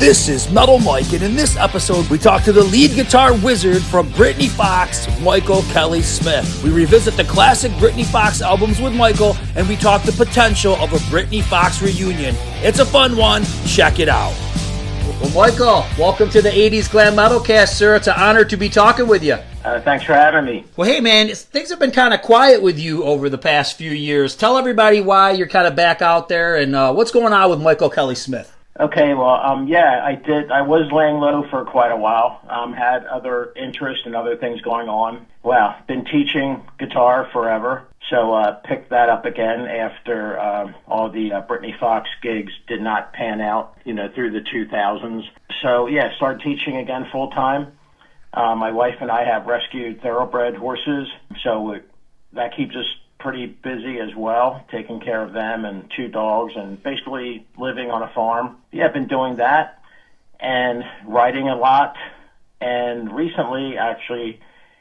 This is Metal Mike, and in this episode, we talk to the lead guitar wizard from Britny Fox, Michael Kelly Smith. We revisit the classic Britny Fox albums with Michael, and we talk the potential of a Britny Fox reunion. It's a fun one. Check it out. Well, Michael, welcome to the 80's Glam Metalcast, sir. It's an honor to be talking with you. Thanks for having me. Well, hey, man, things have been kind of quiet with you over the past few years. Tell everybody why you're kind of back out there and what's going on with Michael Kelly Smith. Okay, well, yeah, I did. I was laying low for quite a while. Had other interests and other things going on. Well, been teaching guitar forever, so picked that up again after all the Brittany Fox gigs did not pan out, through the 2000s. So, yeah, started teaching again full time. My wife and I have rescued thoroughbred horses, so that keeps us pretty busy as well, taking care of them and 2 dogs and basically living on a farm. Yeah, I've been doing that and writing a lot, and recently actually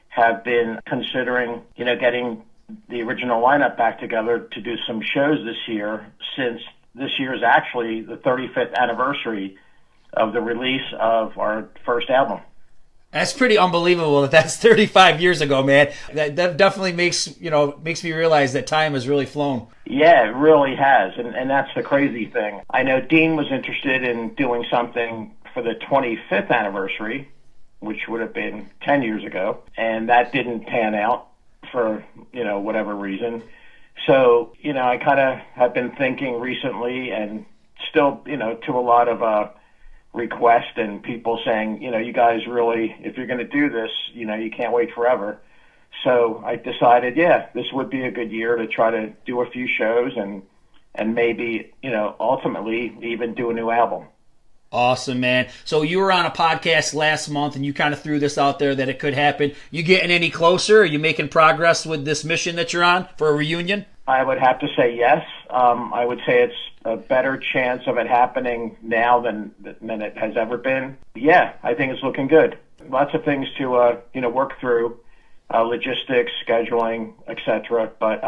have been considering, getting the original lineup back together to do some shows this year, since this year is actually the 35th anniversary of the release of our first album. That's pretty unbelievable that that's 35 years ago, man. That definitely makes me realize that time has really flown. Yeah, it really has, and that's the crazy thing. I know Dean was interested in doing something for the 25th anniversary, which would have been 10 years ago, and that didn't pan out for, whatever reason. So, I kind of have been thinking recently, and still, to a lot of request and people saying, you guys really, if you're going to do this, you can't wait forever. So I decided, this would be a good year to try to do a few shows and maybe, ultimately even do a new album. Awesome, man. So you were on a podcast last month and you kind of threw this out there that it could happen. You getting any closer? Are you making progress with this mission that you're on for a reunion? I would have to say yes. I would say it's a better chance of it happening now than it has ever been. Yeah, I think it's looking good. Lots of things to work through, logistics, scheduling, etc. But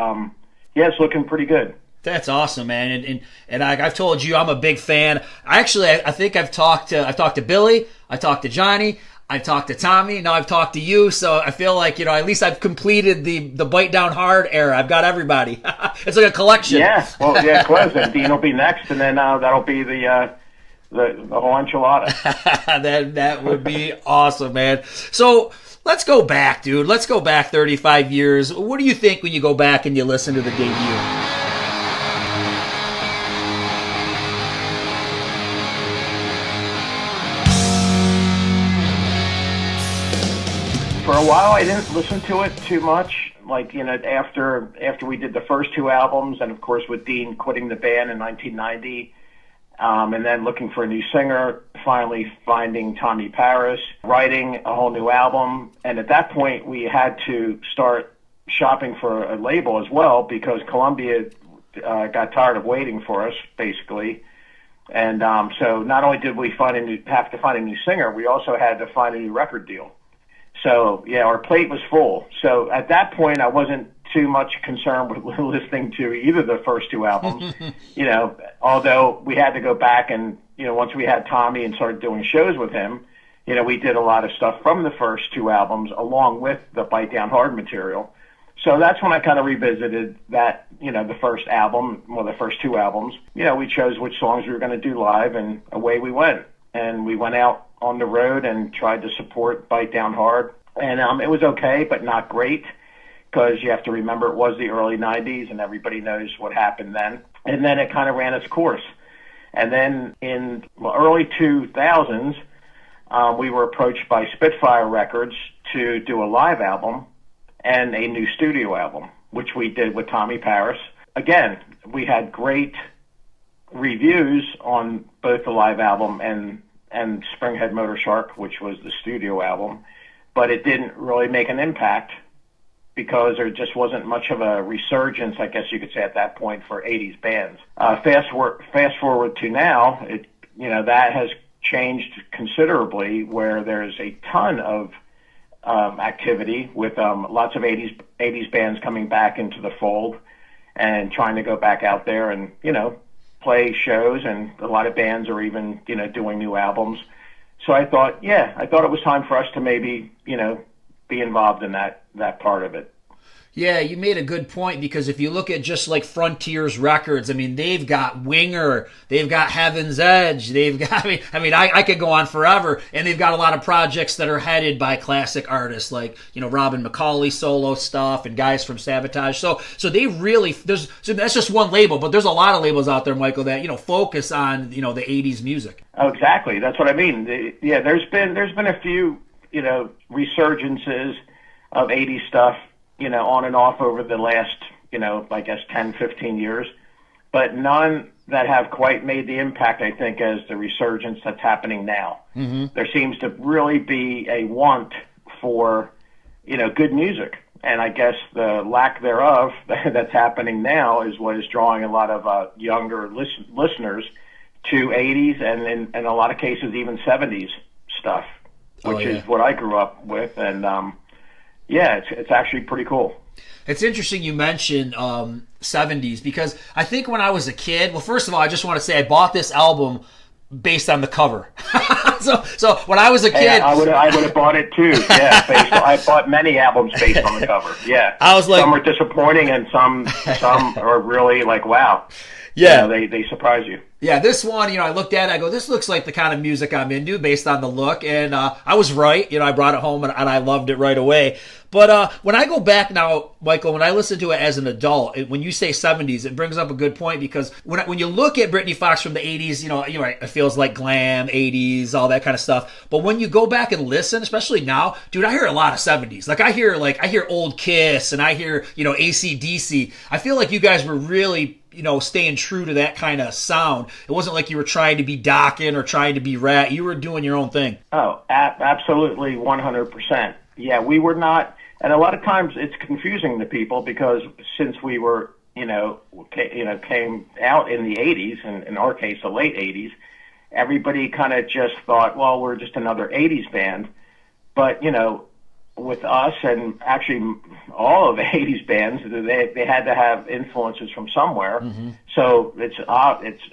it's looking pretty good. That's awesome, man. And I've told you I'm a big fan. I think I've talked to Billy, I talked to Johnny, I talked to Tommy, now I've talked to you, so I feel like, at least I've completed the Bite Down Hard era. I've got everybody. It's like a collection. Yeah, well, yeah, close. And Dean will be next, and then that'll be the whole enchilada. That would be awesome, man. So let's go back, dude. Let's go back 35 years. What do you think when you go back and you listen to the debut? For a while, I didn't listen to it too much. Like, after we did the first 2 albums, and of course with Dean quitting the band in 1990, and then looking for a new singer, finally finding Tommy Paris, writing a whole new album. And at that point, we had to start shopping for a label as well, because Columbia got tired of waiting for us, basically. And so not only did we have to find a new singer, we also had to find a new record deal. So, yeah, our plate was full. So at that point, I wasn't too much concerned with listening to either of the first 2 albums, although we had to go back and, once we had Tommy and started doing shows with him, we did a lot of stuff from the first 2 albums along with the Bite Down Hard material. So that's when I kind of revisited that, the first album, the first 2 albums. We chose which songs we were going to do live, and away we went. And we went out on the road and tried to support Bite Down Hard. And it was okay, but not great, because you have to remember it was the early 90s and everybody knows what happened then. And then it kind of ran its course. And then in early 2000s, we were approached by Spitfire Records to do a live album and a new studio album, which we did with Tommy Paris. Again, we had great reviews on both the live album and Springhead Motor Shark, which was the studio album, but it didn't really make an impact because there just wasn't much of a resurgence, I guess you could say, at that point for 80s bands. Fast forward to now, that has changed considerably, where there's a ton of activity with lots of 80s bands coming back into the fold and trying to go back out there and, play shows, and a lot of bands are even, doing new albums. So I thought it was time for us to maybe, be involved in that part of it. Yeah, you made a good point, because if you look at just like Frontiers Records, I mean, they've got Winger, they've got Heaven's Edge, they've got, I could go on forever, and they've got a lot of projects that are headed by classic artists like, Robin McCauley solo stuff and guys from Sabotage. So they really, so that's just one label, but there's a lot of labels out there, Michael, that, focus on, the 80s music. Oh, exactly. That's what I mean. There's been a few, resurgences of 80s stuff, on and off over the last, I guess 10, 15 years, but none that have quite made the impact, I think, as the resurgence that's happening now. Mm-hmm. There seems to really be a want for, good music. And I guess the lack thereof that's happening now is what is drawing a lot of younger listeners to 80s and in a lot of cases even 70s stuff, which is what I grew up with. And, it's actually pretty cool. It's interesting you mentioned 70s, because I think when I was a kid, well, first of all, I just want to say I bought this album based on the cover. so when I was a kid, I would have bought it too. Yeah, I bought many albums based on the cover. Yeah, I was like, some are disappointing and some are really like, wow. Yeah, they surprise you. Yeah, this one, I looked at it, I go, this looks like the kind of music I'm into based on the look, and I was right. I brought it home and I loved it right away. But when I go back now, Michael, when I listen to it as an adult, when you say 70s, it brings up a good point, because when you look at Britny Fox from the 80s, you're right, it feels like glam, 80s, all that kind of stuff. But when you go back and listen, especially now, dude, I hear a lot of 70s. I hear old Kiss, and I hear, AC/DC. I feel like you guys were really, staying true to that kind of sound. It wasn't like you were trying to be Dokken or trying to be Rat. You were doing your own thing. Oh, absolutely, 100%. Yeah, we were not, and a lot of times it's confusing to people, because since we were, came out in the 80s, and in our case, the late 80s, everybody kind of just thought, well, we're just another 80s band. But, with us, and actually all of the 80s bands, they had to have influences from somewhere. Mm-hmm. So it's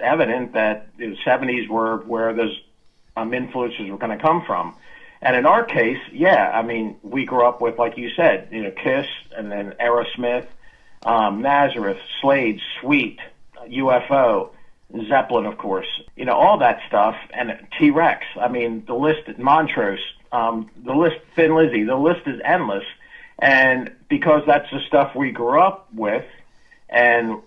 evident that the 70s were where those influences were going to come from. And in our case, we grew up with, like you said, Kiss, and then Aerosmith, Nazareth, Slade, Sweet, UFO, Zeppelin, of course, all that stuff, and T-Rex. The list, Montrose, the list, Thin Lizzy, the list is endless. And because that's the stuff we grew up with, and,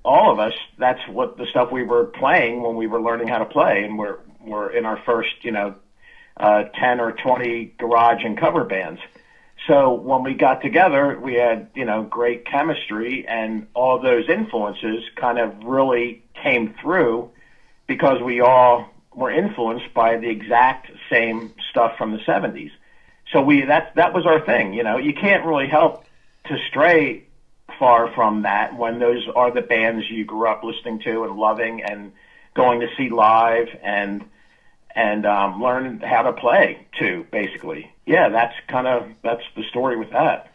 all of us, that's what the stuff we were playing when we were learning how to play, and we're in our first, 10 or 20 garage and cover bands. So when we got together, we had, great chemistry, and all those influences kind of really came through, because we all were influenced by the exact same stuff from the 70s. So that was our thing. You can't really help to stray far from that when those are the bands you grew up listening to and loving and going to see live and learn how to play too, basically. Yeah, that's the story with that.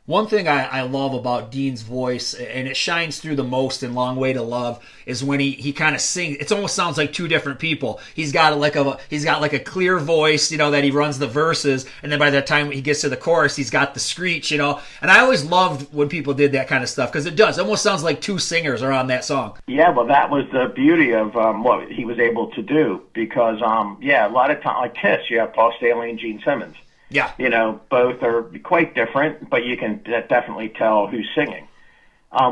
One thing I love about Dean's voice, and it shines through the most in Long Way to Love, is when he kind of sings. It almost sounds like two different people. He's got like a clear voice, that he runs the verses, and then by the time he gets to the chorus, he's got the screech, And I always loved when people did that kind of stuff, because it almost sounds like two singers are on that song. Yeah, well, that was the beauty of what he was able to do, because a lot of times, like Kiss, you have Paul Stanley and Gene Simmons. Yeah. Both are quite different, but you can definitely tell who's singing.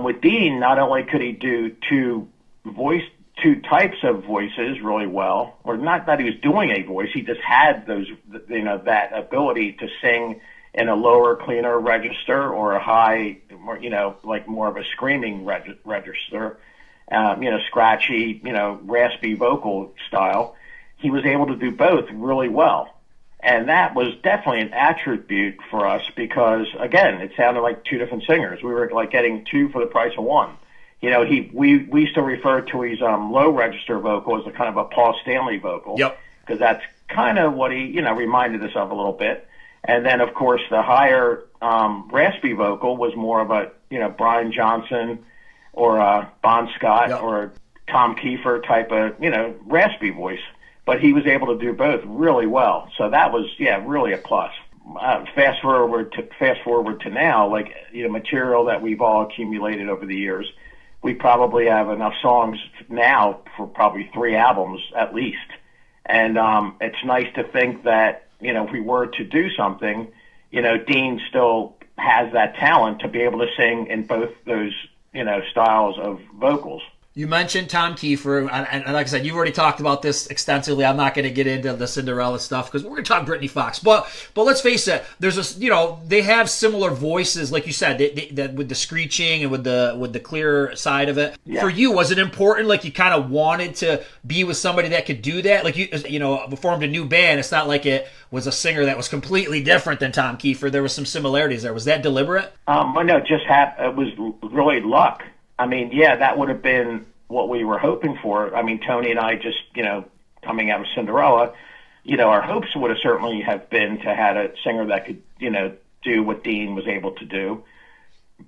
With Dean, not only could he do two types of voices really well, or not that he was doing a voice, he just had those, that ability to sing in a lower, cleaner register, or a high, more of a screaming register, scratchy, raspy vocal style. He was able to do both really well. And that was definitely an attribute for us, because, again, it sounded like two different singers. We were like getting two for the price of one. We used to refer to his low register vocal as a kind of a Paul Stanley vocal. Yep. Because that's kind of what he, reminded us of a little bit. And then, of course, the higher raspy vocal was more of a, Brian Johnson or Bon Scott, yep. or Tom Kiefer type of, raspy voice. But he was able to do both really well. So that was, really a plus. Fast forward to now, like, material that we've all accumulated over the years. We probably have enough songs now for probably 3 albums at least. And it's nice to think that, if we were to do something, Dean still has that talent to be able to sing in both those, styles of vocals. You mentioned Tom Kiefer, and like I said, you've already talked about this extensively. I'm not going to get into the Cinderella stuff because we're going to talk Brittany Fox. But let's face it, there's they have similar voices, like you said, that with the screeching and with the clear side of it. Yeah. For you, was it important? Like you kind of wanted to be with somebody that could do that? Like you formed a new band. It's not like it was a singer that was completely different than Tom Kiefer. There was some similarities there. Was that deliberate? Well, no, it was really luck. I mean, that would have been what we were hoping for. I mean, Tony and I just, coming out of Cinderella, our hopes would have certainly have been to have a singer that could, do what Dean was able to do.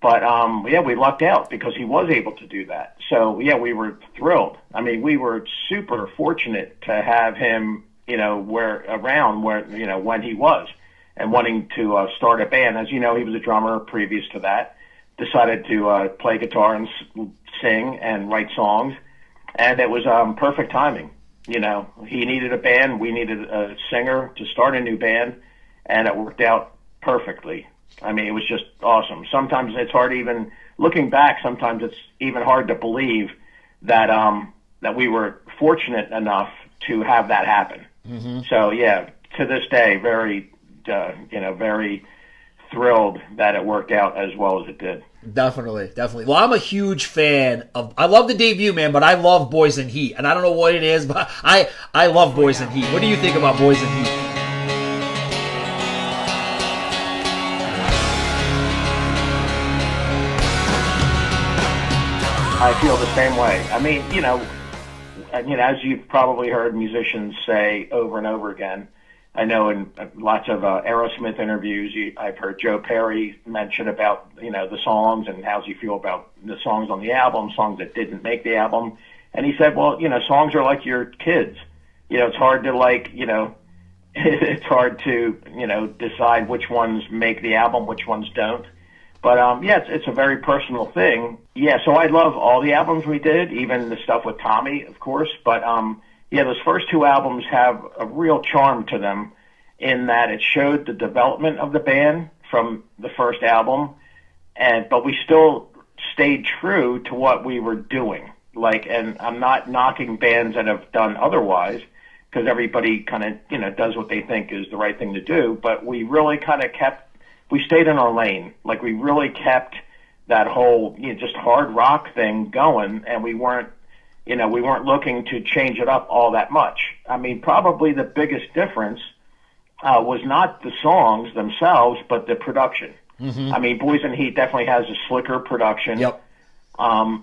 But, we lucked out because he was able to do that. So, we were thrilled. I mean, we were super fortunate to have him, when he was and wanting to start a band. As you know, he was a drummer previous to that. Decided to play guitar and sing and write songs, and it was perfect timing. He needed a band, we needed a singer to start a new band, and it worked out perfectly. I mean, it was just awesome. Sometimes it's hard, even looking back, sometimes it's even hard to believe that that we were fortunate enough to have that happen. Mm-hmm. So to this day, very very thrilled that it worked out as well as it did. Definitely. Well, I'm a huge fan of. I love the debut, man, but I love Boys in Heat, and I don't know what it is, but I love Boys in Heat. What do you think about Boys in Heat? I feel the same way. I mean, as you've probably heard musicians say over and over again. I know in lots of Aerosmith interviews, I've heard Joe Perry mention about, the songs and how he feel about the songs on the album, songs that didn't make the album. And he said, well, songs are like your kids. It's hard to it's hard to, decide which ones make the album, which ones don't. But, it's a very personal thing. Yeah, so I love all the albums we did, even the stuff with Tommy, of course. But, those first 2 albums have a real charm to them in that it showed the development of the band from the first album, but we still stayed true to what we were doing. And I'm not knocking bands that have done otherwise, because everybody kind of, does what they think is the right thing to do, but we really kind of we stayed in our lane. Like we really kept that whole, just hard rock thing going, and we weren't looking to change it up all that much. I mean, probably the biggest difference was not the songs themselves, but the production. Mm-hmm. I mean, Boys in Heat definitely has a slicker production,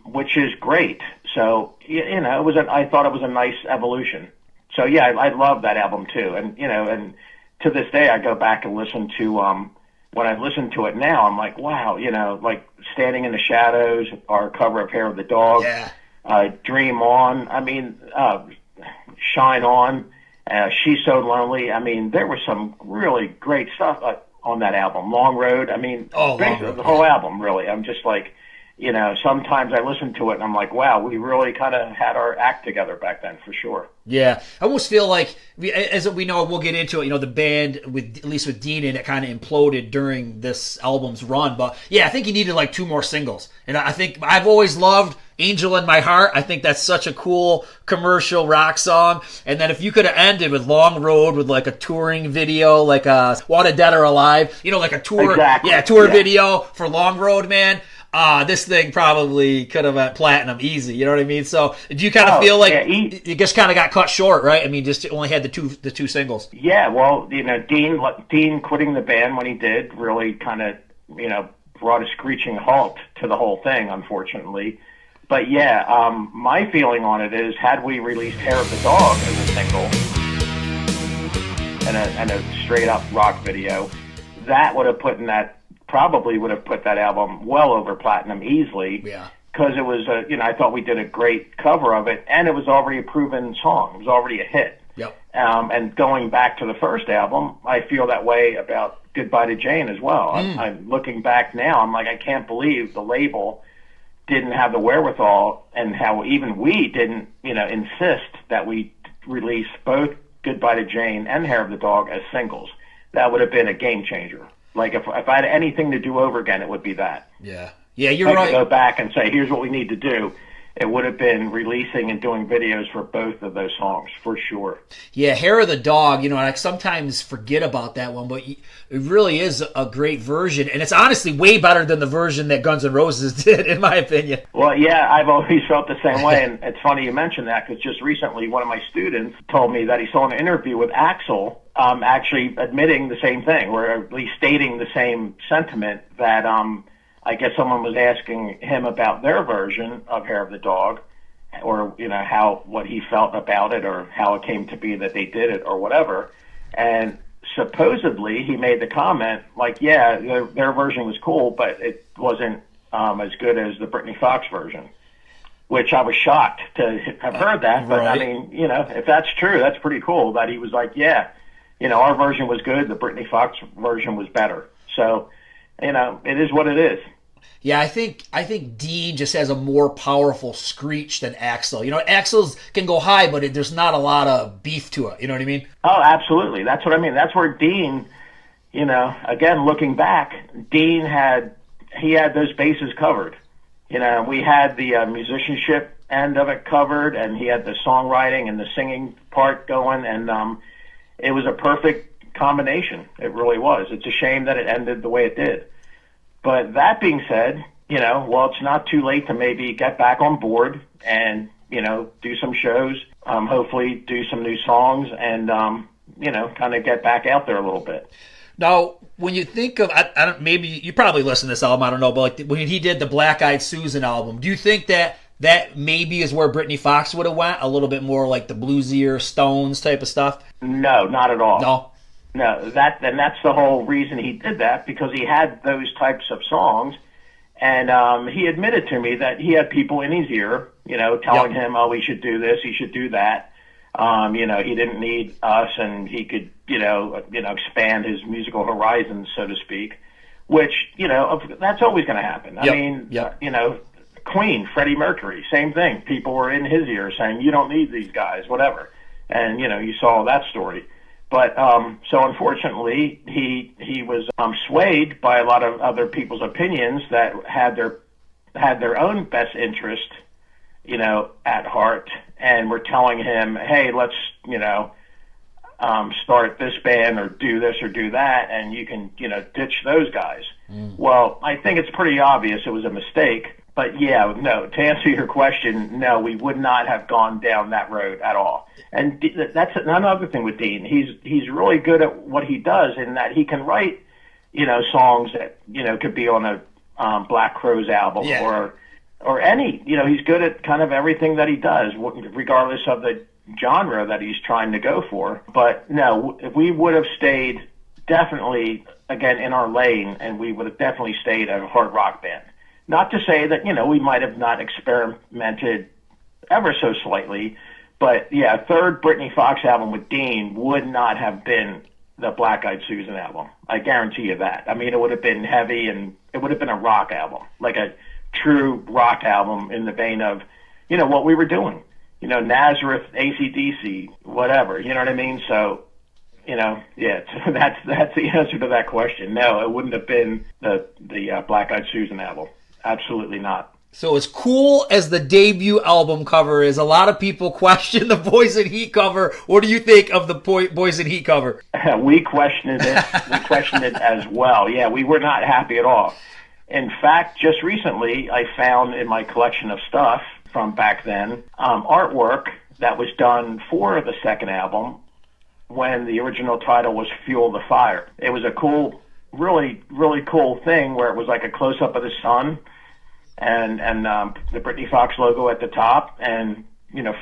which is great. So, I thought it was a nice evolution. So, I love that album too. And, and to this day, I go back and listen to, when I listen to it now, I'm like, wow, like Standing in the Shadows, our cover of Hair of the Dog. Yeah. Dream On, I mean, Shine On, She's So Lonely. I mean, there was some really great stuff on that album. Long Road, I mean, the whole album, really. I'm just like, sometimes I listen to it and I'm like, wow, we really kind of had our act together back then, for sure. Yeah, I almost feel like, as we know, we'll get into it, the band, at least with Dean in it, kind of imploded during this album's run. But, I think he needed like 2 more singles. And I think I've always loved Angel in My Heart. I think that's such a cool commercial rock song. And then if you could have ended with Long Road with like a touring video, like Wanted Dead or Alive, like a tour, video for Long Road, man. This thing probably could have went platinum easy. You know what I mean? So do you kind of feel like it just kind of got cut short, right? I mean, just only had the two singles. Yeah, well, Dean quitting the band when he did really kind of, brought a screeching halt to the whole thing, unfortunately. But my feeling on it is, had we released Hair of the Dog as a single and a straight up rock video, that would have probably would have put that album well over platinum easily. Yeah. because it was I thought we did a great cover of it, and it was already a proven song. It was already a hit. Yep. And going back to the first album, I feel that way about Goodbye to Jane as well. I'm looking back now, I'm like, I can't believe the label didn't have the wherewithal, and how even we didn't, insist that we release both Goodbye to Jane and Hair of the Dog as singles. That would have been a game changer. Like if I had anything to do over again, it would be that. Yeah, you're right. Go back and say, here's what we need to do. It would have been releasing and doing videos for both of those songs, for sure. Yeah, Hair of the Dog, I sometimes forget about that one, but it really is a great version, and it's honestly way better than the version that Guns N' Roses did, in my opinion. Well, yeah, I've always felt the same way, and it's funny you mentioned that, because just recently one of my students told me that he saw an interview with Axl actually admitting the same thing, or at least stating the same sentiment, that I guess someone was asking him about their version of Hair of the Dog, or what he felt about it, or how it came to be that they did it, or whatever. And supposedly he made the comment like, yeah, their version was cool, but it wasn't as good as the Britny Fox version. Which I was shocked to have heard that, but right. I mean, if that's true, that's pretty cool. That he was like, yeah, our version was good, the Britny Fox version was better. So, it is what it is. Yeah, I think Dean just has a more powerful screech than Axl. Axl's can go high, but there's not a lot of beef to it. You know what I mean? Oh, absolutely. That's what I mean. That's where Dean, again, looking back, Dean had those bases covered. We had the musicianship end of it covered, and he had the songwriting and the singing part going, and it was a perfect combination. It really was. It's a shame that it ended the way it did. But that being said, it's not too late to maybe get back on board and, do some shows, hopefully do some new songs, and, kind of get back out there a little bit. Now, when you think of, I don't, maybe you probably listened to this album, I don't know, but like when he did the Black Eyed Susan album, do you think that maybe is where Britny Fox would have went, a little bit more like the bluesier Stones type of stuff? No, not at all. No, that's the whole reason he did that, because he had those types of songs, and he admitted to me that he had people in his ear, telling him, oh, he should do this, he should do that. He didn't need us, and he could, expand his musical horizons, so to speak, which, that's always going to happen. I mean, Queen, Freddie Mercury, same thing. People were in his ear saying, you don't need these guys, whatever. And, you saw that story. But so unfortunately, he was swayed by a lot of other people's opinions that had their own best interest, at heart, and were telling him, hey, let's start this band or do this or do that, and you can ditch those guys. Well, I think it's pretty obvious it was a mistake. But yeah, no, to answer your question, no, we would not have gone down that road at all. And that's another thing with Dean. He's really good at what he does, in that he can write, songs that, could be on a Black Crowes album, or any, he's good at kind of everything that he does, regardless of the genre that he's trying to go for. But no, we would have stayed definitely, again, in our lane, and we would have definitely stayed a hard rock band. Not to say that, we might have not experimented ever so slightly, but yeah, third Britny Fox album with Dean would not have been the Black Eyed Susan album. I guarantee you that. I mean, it would have been heavy, and it would have been a rock album, like a true rock album in the vein of, what we were doing. Nazareth, AC/DC, whatever, you know what I mean? So, that's the answer to that question. No, it wouldn't have been the Black Eyed Susan album. Absolutely not. So as cool as the debut album cover is, a lot of people question the Poison Heat cover. What do you think of the Poison Heat cover? We questioned it. We questioned it as well. Yeah, we were not happy at all. In fact, just recently, I found in my collection of stuff from back then, artwork that was done for the second album when the original title was Fuel the Fire. It was a cool, really, really cool thing where it was like a close-up of the sun and the Britny Fox logo at the top, and,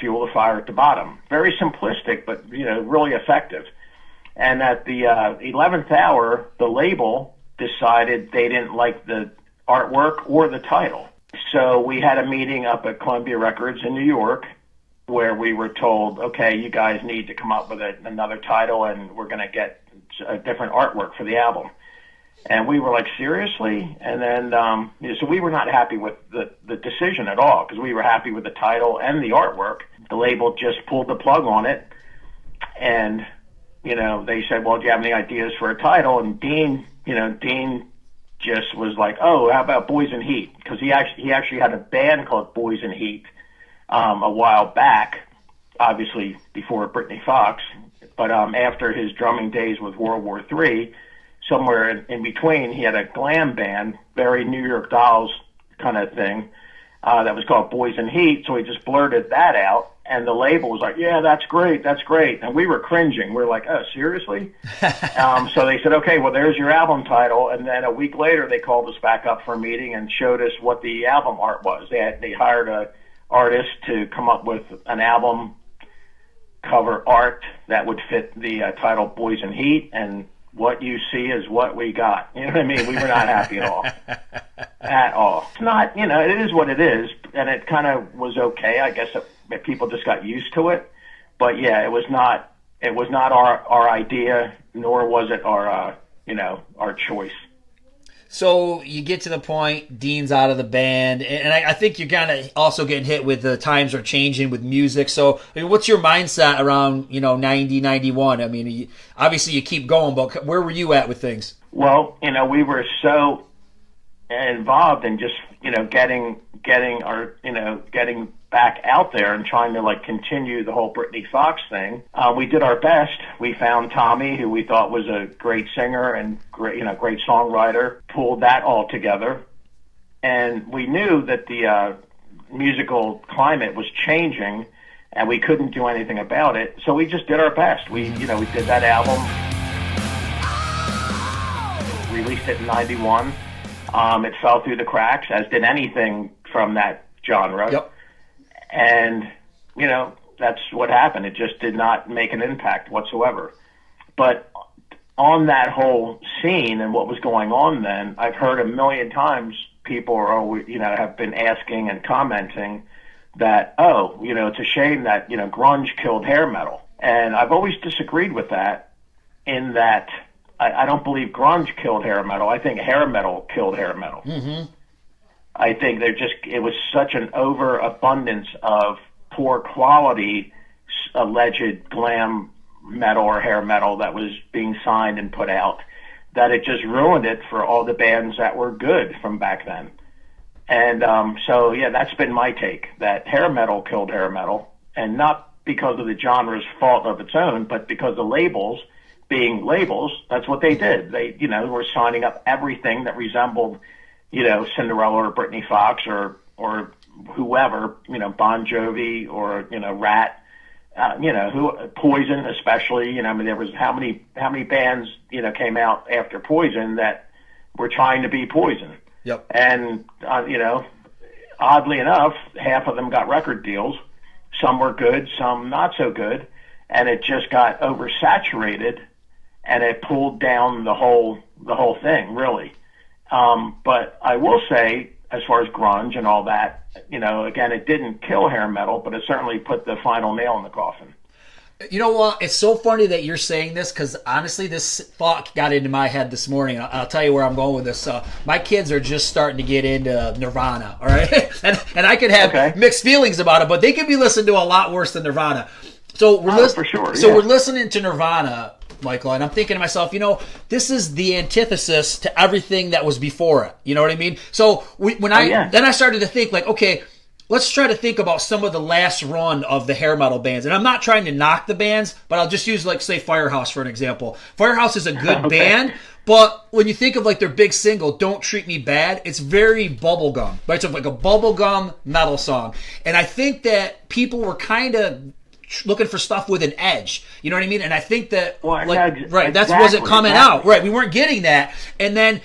Fuel the Fire at the bottom. Very simplistic, but, really effective. And at the 11th hour, the label decided they didn't like the artwork or the title. So we had a meeting up at Columbia Records in New York where we were told, okay, you guys need to come up with another title, and we're going to get a different artwork for the album. And we were like, seriously? And then, so we were not happy with the decision at all, because we were happy with the title and the artwork. The label just pulled the plug on it. And, they said, well, do you have any ideas for a title? And Dean just was like, oh, how about Boys in Heat? Because he actually had a band called Boys in Heat a while back, obviously before Britny Fox. But after his drumming days with World War III, somewhere in between, he had a glam band, very New York Dolls kind of thing, that was called Boys in Heat. So he just blurted that out, and the label was like, yeah, that's great. And we were cringing. We were like, oh, seriously? So they said, okay, well, there's your album title. And then a week later, they called us back up for a meeting and showed us what the album art was. They hired a artist to come up with an album cover art that would fit the title Boys in Heat, and what you see is what we got. You know what I mean? We were not happy at all. At all. It's not, it is what it is, and it kind of was okay. I guess people just got used to it. But yeah, it was not our idea, nor was it our choice. So you get to the point, Dean's out of the band, and I think you're kind of also getting hit with the times are changing with music. So what's your mindset around 90, 91? I mean, obviously you keep going, but where were you at with things? Well, we were so involved in just getting back out there and trying to continue the whole Brittany Fox thing. We did our best. We found Tommy, who we thought was a great singer and great songwriter, pulled that all together. And we knew that the musical climate was changing and we couldn't do anything about it. So we just did our best. We did that album, released it in 91. It fell through the cracks, as did anything from that genre. Yep. And, that's what happened. It just did not make an impact whatsoever. But on that whole scene and what was going on then, I've heard a million times people are always, have been asking and commenting that, it's a shame that, grunge killed hair metal. And I've always disagreed with that, in that I don't believe grunge killed hair metal. I think hair metal killed hair metal. Mm-hmm. I think it was such an overabundance of poor quality alleged glam metal or hair metal that was being signed and put out, that it just ruined it for all the bands that were good from back then. And so, yeah, that's been my take, that hair metal killed hair metal, and not because of the genre's fault of its own, but because the labels, being labels, that's what they did. They, were signing up everything that resembled Cinderella or Brittany Fox or whoever, Bon Jovi or, Rat, Poison especially, I mean, there was how many bands, came out after Poison that were trying to be Poison. Yep. And, oddly enough, half of them got record deals. Some were good, some not so good. And it just got oversaturated, and it pulled down the whole thing, really. But I will say, as far as grunge and all that, again, it didn't kill hair metal, but it certainly put the final nail in the coffin. You know what? It's so funny that you're saying this, because honestly, this thought got into my head this morning. I'll tell you where I'm going with this. My kids are just starting to get into Nirvana, all right? and I could have mixed feelings about it, but they could be listening to a lot worse than Nirvana. So for sure. So we're listening to Nirvana, Michael, and I'm thinking to myself, this is the antithesis to everything that was before it. You know what I mean? So then I started to think, okay, let's try to think about some of the last run of the hair metal bands. And I'm not trying to knock the bands, but I'll just use, say, Firehouse for an example. Firehouse is a good band, but when you think of, their big single, Don't Treat Me Bad, it's very bubblegum, right? So, a bubblegum metal song. And I think that people were kind of looking for stuff with an edge. You know what I mean? And I think that, that wasn't coming out. Right, we weren't getting that. And then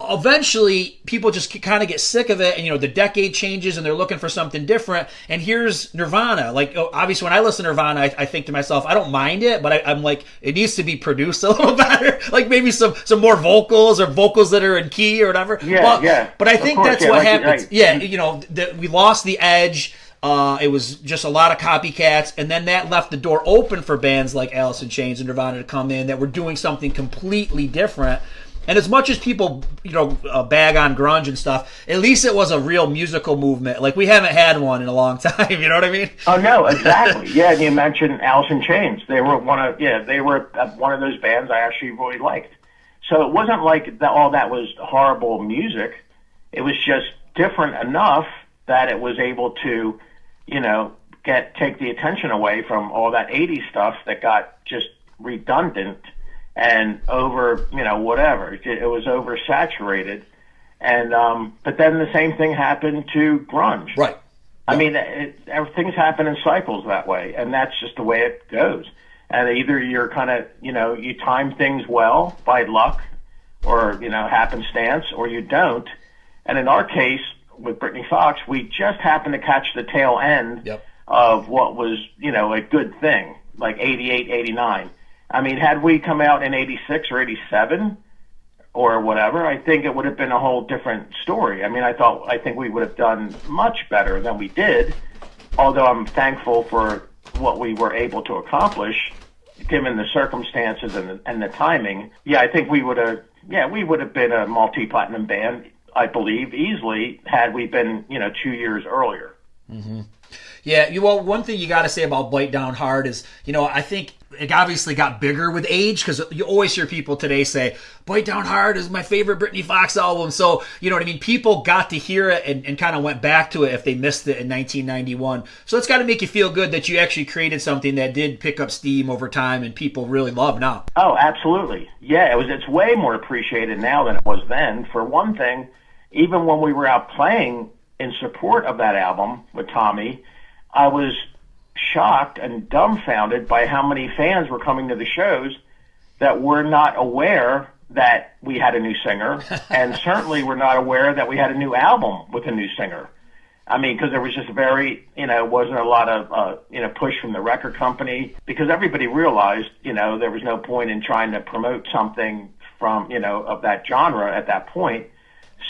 eventually people just kind of get sick of it, and the decade changes and they're looking for something different. And here's Nirvana. Like, obviously when I listen to Nirvana, I think to myself, I don't mind it, but I'm like, it needs to be produced a little better. Like maybe some more vocals, or vocals that are in key or whatever. But I think that's what happens. That we lost the edge. It was just a lot of copycats, and then that left the door open for bands like Alice in Chains and Nirvana to come in that were doing something completely different. And as much as people, bag on grunge and stuff, at least it was a real musical movement. Like, we haven't had one in a long time. You know what I mean? Oh no, exactly. Yeah, you mentioned Alice in Chains. They were one of those bands I actually really liked. So it wasn't like all that was horrible music. It was just different enough that it was able to, take the attention away from all that 80s stuff that got just redundant and over, whatever. It was oversaturated. And, but then the same thing happened to grunge. Right. I mean, everything's happened in cycles that way, and that's just the way it goes. And either you're kind of, you time things well by luck or, happenstance, or you don't. And in our case, with Brittany Fox, we just happened to catch the tail end of what was, a good thing, like 88, 89. I mean, had we come out in 86 or 87 or whatever, I think it would have been a whole different story. I mean, I think we would have done much better than we did, although I'm thankful for what we were able to accomplish, given the circumstances and the timing. Yeah, I think we would have been a multi-platinum band, I believe, easily, had we been, 2 years earlier. Mm-hmm. Yeah, well, one thing you got to say about Bite Down Hard is, I think it obviously got bigger with age, because you always hear people today say, Bite Down Hard is my favorite Britny Fox album. So, you know what I mean? People got to hear it and kind of went back to it if they missed it in 1991. So it's got to make you feel good that you actually created something that did pick up steam over time and people really love now. Oh, absolutely. Yeah, it's way more appreciated now than it was then. For one thing, even when we were out playing in support of that album with Tommy, I was shocked and dumbfounded by how many fans were coming to the shows that were not aware that we had a new singer, and certainly were not aware that we had a new album with a new singer. I mean, because there was just wasn't a lot of, push from the record company, because everybody realized, there was no point in trying to promote something from, of that genre at that point.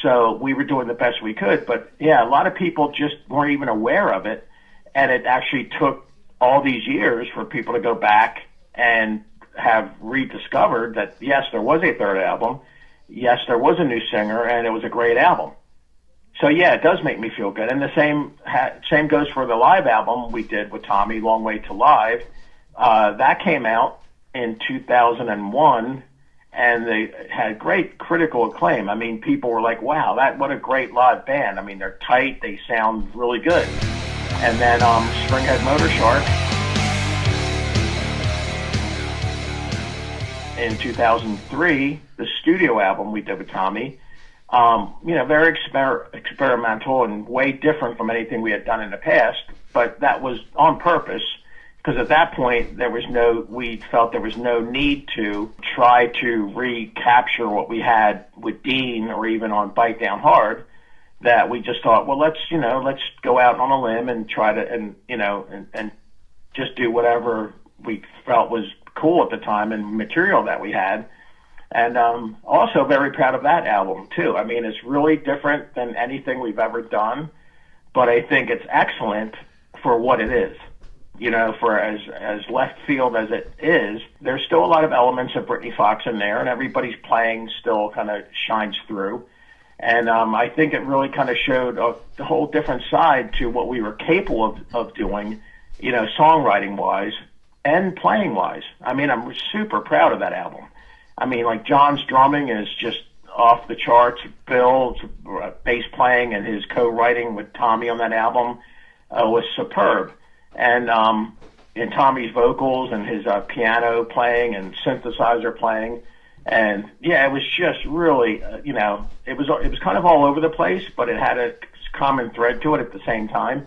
So we were doing the best we could. But, yeah, a lot of people just weren't even aware of it. And it actually took all these years for people to go back and have rediscovered that, yes, there was a third album. Yes, there was a new singer, and it was a great album. So, yeah, it does make me feel good. And the same goes for the live album we did with Tommy, Long Way to Live. That came out in 2001, and they had great critical acclaim. I mean, people were like, wow, what a great live band. I mean, they're tight. They sound really good. And then Springhead Motor Shark in 2003, the studio album we did with Tommy, very experimental and way different from anything we had done in the past, but that was on purpose, because at that point we felt there was no need to try to recapture what we had with Dean or even on Bite Down Hard. That we just thought, well, let's go out on a limb and try to, and just do whatever we felt was cool at the time and material that we had. And also very proud of that album too. I mean, it's really different than anything we've ever done, but I think it's excellent for what it is. For as left field as it is, there's still a lot of elements of Brittany Fox in there, and everybody's playing still kind of shines through. And I think it really kind of showed a whole different side to what we were capable of doing, songwriting-wise and playing-wise. I mean, I'm super proud of that album. I mean, like, John's drumming is just off the charts. Bill's bass playing and his co-writing with Tommy on that album was superb. And Tommy's vocals and his piano playing and synthesizer playing. And yeah, it was just really, it was kind of all over the place, but it had a common thread to it at the same time.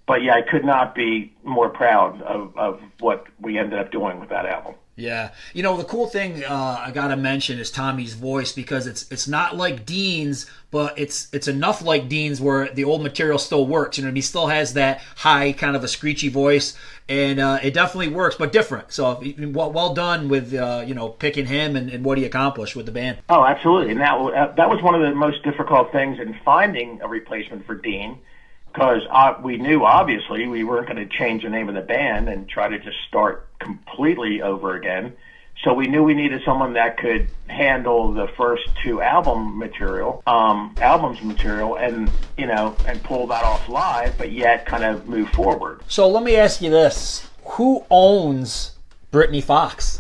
But yeah, I could not be more proud of what we ended up doing with that album. Yeah. You know, the cool thing I got to mention is Tommy's voice, because it's not like Dean's, but it's enough like Dean's where the old material still works. You know, he still has that high kind of a screechy voice, and it definitely works, but different. So well done with, picking him and what he accomplished with the band. Oh, absolutely. And that was one of the most difficult things in finding a replacement for Dean, because we knew, obviously, we weren't going to change the name of the band and try to just start completely over again. So we knew we needed someone that could handle the first two albums material, and pull that off live, but yet kind of move forward. So let me ask you this: who owns Britny Fox?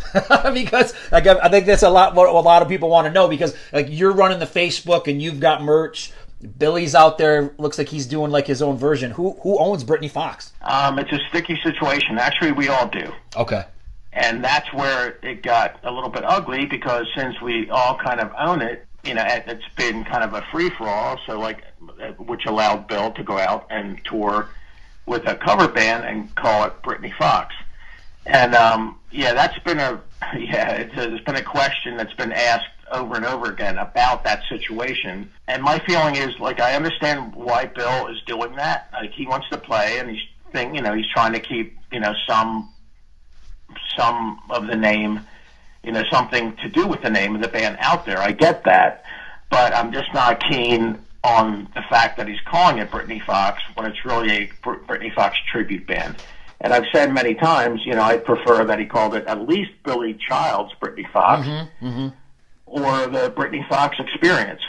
Because I think that's what a lot of people want to know, because you're running the Facebook and you've got merch. Billy's out there, looks like he's doing like his own version. Who owns Britny Fox? It's a sticky situation. Actually, we all do. Okay. And that's where it got a little bit ugly, because since we all kind of own it, it's been kind of a free-for-all, which allowed Bill to go out and tour with a cover band and call it Britny Fox. And, it's been a question that's been asked over and over again about that situation. And my feeling is, I understand why Bill is doing that. He wants to play, and he's trying to keep, some of the name, something to do with the name of the band out there. I get that, but I'm just not keen on the fact that he's calling it Britny Fox when it's really a Britny Fox tribute band. And I've said many times, I'd prefer that he called it at least Billy Child's Britny Fox, or the Britny Fox Experience.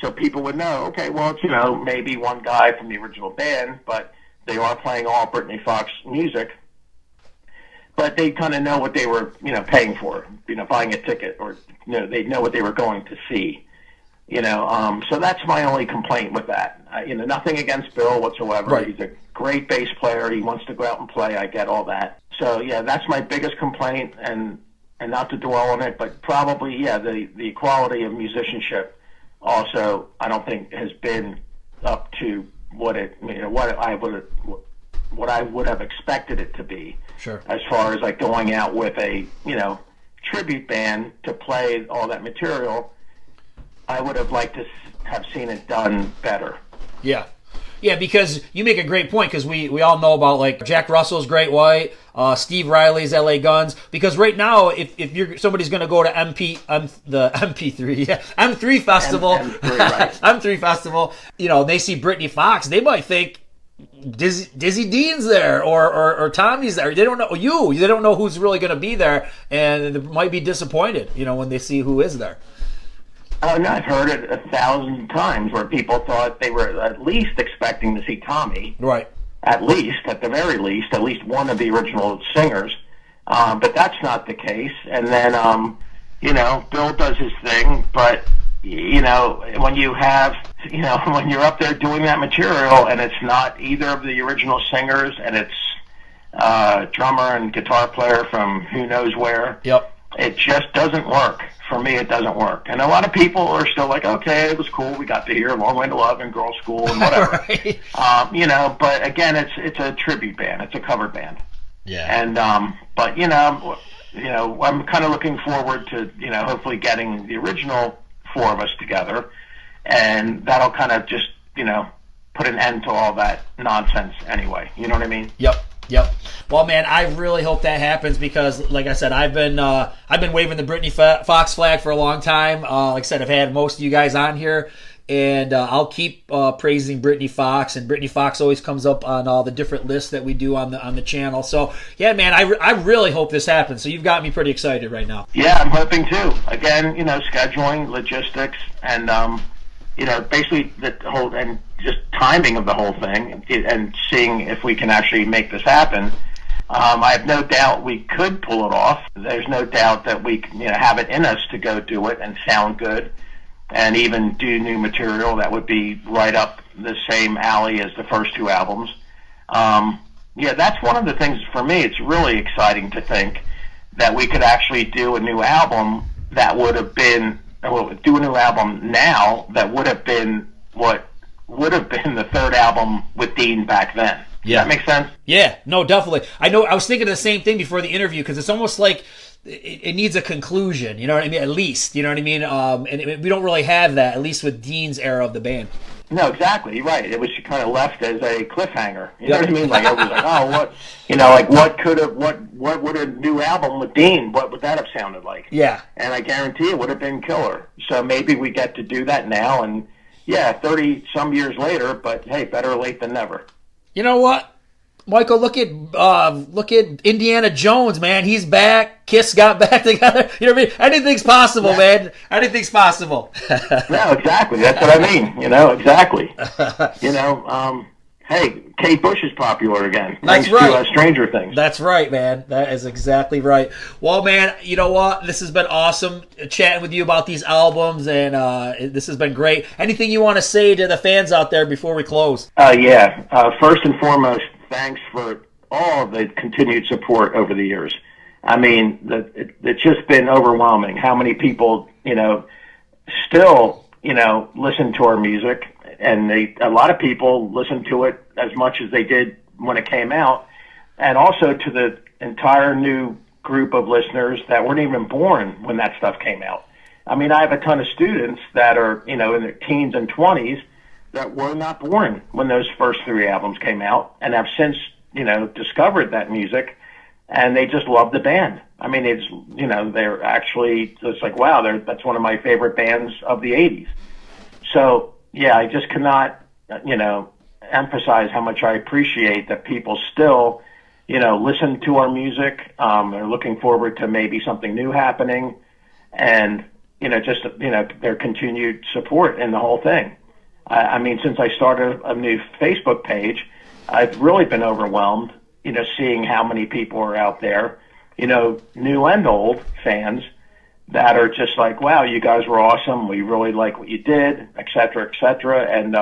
So people would know, okay, well, it's, maybe one guy from the original band, but they are playing all Britny Fox music. But they kind of know what they were, paying for, buying a ticket, or, they know what they were going to see, So that's my only complaint with that. Nothing against Bill whatsoever. Right. He's a great bass player. He wants to go out and play. I get all that. So, yeah, that's my biggest complaint, and not to dwell on it, but probably, the quality of musicianship also, I don't think has been up to what I would have expected it to be. Sure. As far as going out with a tribute band to play all that material, I would have liked to have seen it done better. Yeah. Yeah, because you make a great point, because we all know about Jack Russell's Great White, Steve Riley's LA Guns. Because right now, if somebody's going to go to the M3 Festival, M3, right. M3 Festival, they see Britny Fox, they might think Dizzy Dean's there or Tommy's there. They don't know They don't know who's really going to be there, and they might be disappointed, when they see who is there. Oh, no, I've heard it 1,000 times where people thought they were at least expecting to see Tommy. Right. At the very least, at least one of the original singers. But that's not the case. And then, Bill does his thing, but, when you have, when you're up there doing that material and it's not either of the original singers, and it's drummer and guitar player from who knows where. Yep. It just doesn't work. For me, it doesn't work. And a lot of people are still like, okay, it was cool. We got to hear Long Way to Love and Girls School and whatever. Right. But again, it's a tribute band. It's a cover band. Yeah. And, but, I'm kind of looking forward to, hopefully getting the original four of us together. And that'll kind of just, put an end to all that nonsense anyway. You know what I mean? Yep. Well, man, I really hope that happens, because, like I said, I've been waving the Britny Fox flag for a long time. Like I said, I've had most of you guys on here, and I'll keep praising Britny Fox, and Britny Fox always comes up on all the different lists that we do on the channel. So, yeah, man, I really hope this happens. So you've got me pretty excited right now. Yeah, I'm hoping too. Again, scheduling, logistics, and basically the whole, and just timing of the whole thing, and seeing if we can actually make this happen. I have no doubt we could pull it off. There's no doubt that we have it in us to go do it and sound good, and even do new material that would be right up the same alley as the first two albums. That's one of the things for me. It's really exciting to think that we could actually do a new album that would have been, do a new album now that would have been what would have been the third album with Dean back then. Yeah. Does that make sense? Yeah, no, definitely. I know. I was thinking the same thing before the interview because it's almost like it needs a conclusion. You know what I mean? At least, you know what I mean? And we don't really have that, at least with Dean's era of the band. No, exactly. You're right. It was kind of left as a cliffhanger. You know what I mean? Like it was like, oh, what? You know, like what would a new album with Dean? What would that have sounded like? Yeah. And I guarantee it would have been killer. So maybe we get to do that now, and 30 some years later. But hey, better late than never. You know what, Michael? Look at Indiana Jones, man. He's back. Kiss got back together. You know what I mean? Anything's possible, man. Anything's possible. No, exactly. That's what I mean. You know, exactly. Hey, Kate Bush is popular again. That's thanks right. To Stranger Things. That's right, man. That is exactly right. Well, man, you know what? This has been awesome chatting with you about these albums, and this has been great. Anything you want to say to the fans out there before we close? First and foremost, thanks for all the continued support over the years. I mean, it's just been overwhelming how many people, still, listen to our music. And a lot of people listen to it as much as they did when it came out. And also to the entire new group of listeners that weren't even born when that stuff came out. I mean, I have a ton of students that are, in their teens and 20s that were not born when those first 3 albums came out and have since, discovered that music, and they just love the band. I mean, it's, they're actually, it's like, wow, that's one of my favorite bands of the 80s. So, yeah, I just cannot, emphasize how much I appreciate that people still, listen to our music. They're looking forward to maybe something new happening, and their continued support in the whole thing. I mean, since I started a new Facebook page, I've really been overwhelmed, seeing how many people are out there, new and old fans that are just like, wow, you guys were awesome. We really like what you did, et cetera, et cetera. And,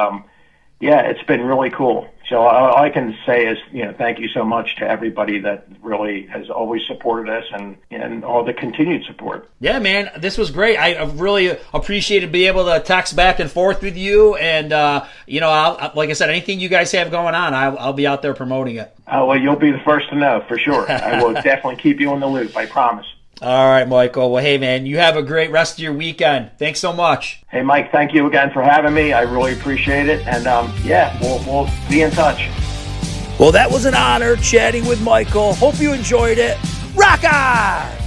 it's been really cool. So all I can say is, thank you so much to everybody that really has always supported us and all the continued support. Yeah, man, this was great. I really appreciated being able to text back and forth with you. And, I'll, like I said, anything you guys have going on, I'll be out there promoting it. Oh, well, you'll be the first to know for sure. I will definitely keep you in the loop. I promise. All right, Michael. Well, hey, man, you have a great rest of your weekend. Thanks so much. Hey, Mike, thank you again for having me. I really appreciate it. And, we'll be in touch. Well, that was an honor chatting with Michael. Hope you enjoyed it. Rock on!